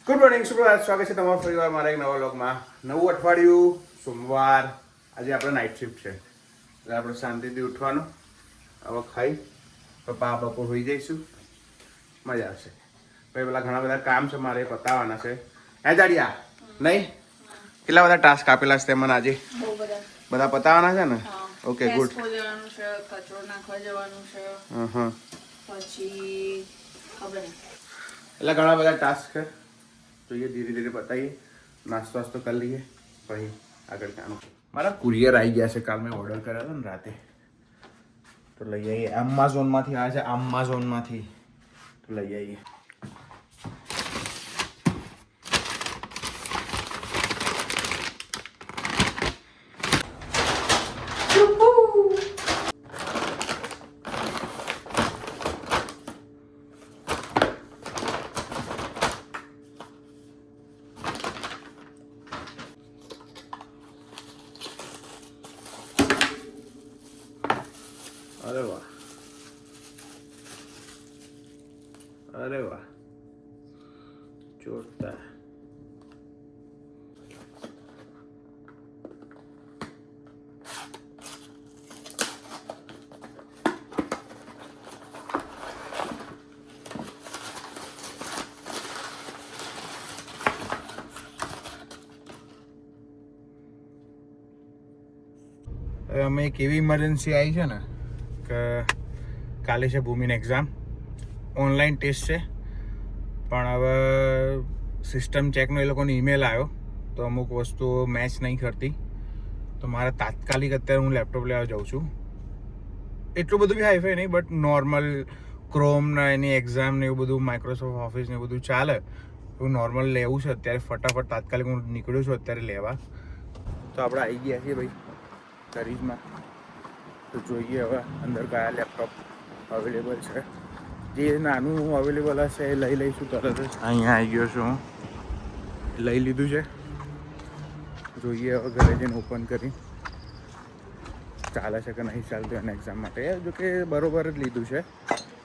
Good morning સુપ્રભાત, સ્વાગત છે તમારું ફરીવાર મારા એક નવા વ્લોગમાં. નવું અઠવાડિયું, સોમવાર. આજે આપણે નાઇટ શિફ્ટ છે એટલે આપણે શાંતિથી ઉઠવાનું. હવે ખાઈ પપ્પા બપોર હોઈ જઈશું, મજા આવશે. પછી પેલા ઘણા બધા કામ છે મારે પતાવવાના છે. હે જાડિયા નહીં? કેટલા બધા ટાસ્ક આપેલા છે મને આજે? બધા પતાવવાના છે ને? Okay good. કચરો નાખવા જવાનું છે. પછી ખબર એટલે ઘણા બધા ટાસ્ક છે, જોઈએ ધીરે ધીરે પતાવીએ. નાસ્તો વાસ્તો કરી લઈએ પછી આગળ કામ. મારા કુરિયર આવી ગયા છે. કાલ મેં ઓર્ડર કર્યો હતો ને રાતે, તો લઈ આવીએ. એમેઝોનમાંથી આવે છે, એમેઝોનમાંથી તો લઈ આવીએ. અરે વાહ, અરે વાહ, જોરદાર. અમે એક એવી ઇમરજન્સી આવી છે ને કે કાલે છે ભૂમિની એક્ઝામ. ઓનલાઈન ટેસ્ટ છે, પણ હવે સિસ્ટમ ચેકનો એ લોકોનો ઈમેલ આવ્યો તો અમુક વસ્તુઓ મેચ નહીં કરતી. તો મારે તાત્કાલિક અત્યારે હું લેપટોપ લેવા જાઉં છું. એટલું બધું બી હાઈફાઈ નહીં, બટ નોર્મલ ક્રોમના એની એક્ઝામ ને એવું બધું, માઇક્રોસોફ્ટ ઓફિસ ને એવું બધું ચાલે એવું નોર્મલ લેવું છે અત્યારે. ફટાફટ તાત્કાલિક હું નીકળ્યો છું અત્યારે લેવા. તો આપણે આવી ગયા છીએ ભાઈ ગરીબમાં. તો જોઈએ હવે અંદર કયા લેપટોપ અવેલેબલ છે. જે નાનું અવેલેબલ હશે એ લઈ લઈશું તરત જ. અહીંયા આવી ગયો છું હું, લઈ લીધું છે. જોઈએ હવે ઘરે જઈને ઓપન કરી ચાલે છે કે નહીં ચાલતું એના એક્ઝામ માટે. જો કે બરોબર જ લીધું છે,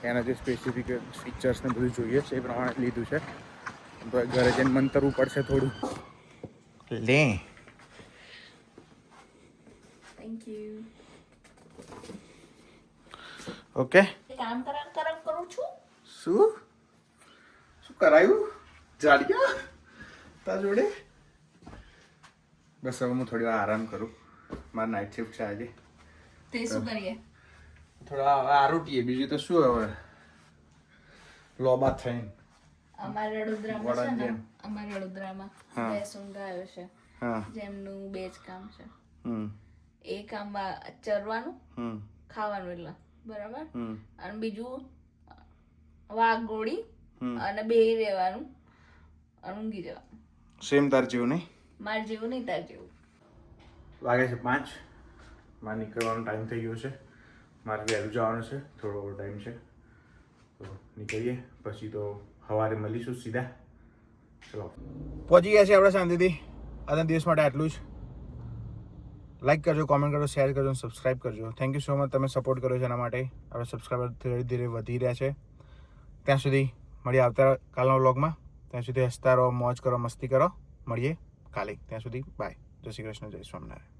એના જે સ્પેસિફિક ફીચર્સ ને બધું જોઈએ છે એ પ્રમાણે જ લીધું છે. તો ઘરે જઈને મંતરવું પડશે થોડું. લે થેન્ક યુ. ઓકે. કામ કરું છું. શું શું કરાયું જાડિયા તારા જોડે? બસ હવે હું થોડી વાર આરામ કરું. મારે નાઇટ શિફ્ટ છે આજે. તે શું કરીએ? થોડા આરોટીએ, બીજું તો શું હવે લોબા થઈને. અમારા વડોદરામાં છે ને, અમારા વડોદરામાં બે સુંગાયો છે જેમનું બે જ કામ છે. એ કામમાં ચરવાનું, ખાવાનું, એટલે બરાબર. અને બીજું વાઘોડી અને બેહી રહેવાનું અને ઊંઘી જવાનું. સેમ તાર જેવું નહીં? માર જેવું નહીં, તાર જેવું. વાગે છે 5. મારે નીકળવાનો ટાઈમ થઈ ગયો છે. મારે વહેલું જવાનું છે, થોડો ટાઈમ છે તો નીકળીએ. પછી તો સવારે મળીશું સીધા. ચલો પહોંચી ગયા છે આપણે શાંતિથી. આજના દિવસ માટે આટલું જ. લાઈક કરજો, કોમેન્ટ કરજો, શેર કરજો, સબસ્ક્રાઈબ કરજો. થેન્ક યુ સો મચ, તમે સપોર્ટ કર્યો છે એના માટે. હવે સબસ્ક્રાઈબર ધીરે ધીરે વધી રહ્યા છે. ત્યાં સુધી મળીએ આવતા કાલના વ્લોગમાં. ત્યાં સુધી હસતા રહો, મોજ કરો, મસ્તી કરો. મળીએ કાલે. ત્યાં સુધી બાય. જય શ્રી કૃષ્ણ, જય સ્વામિનારાયણ.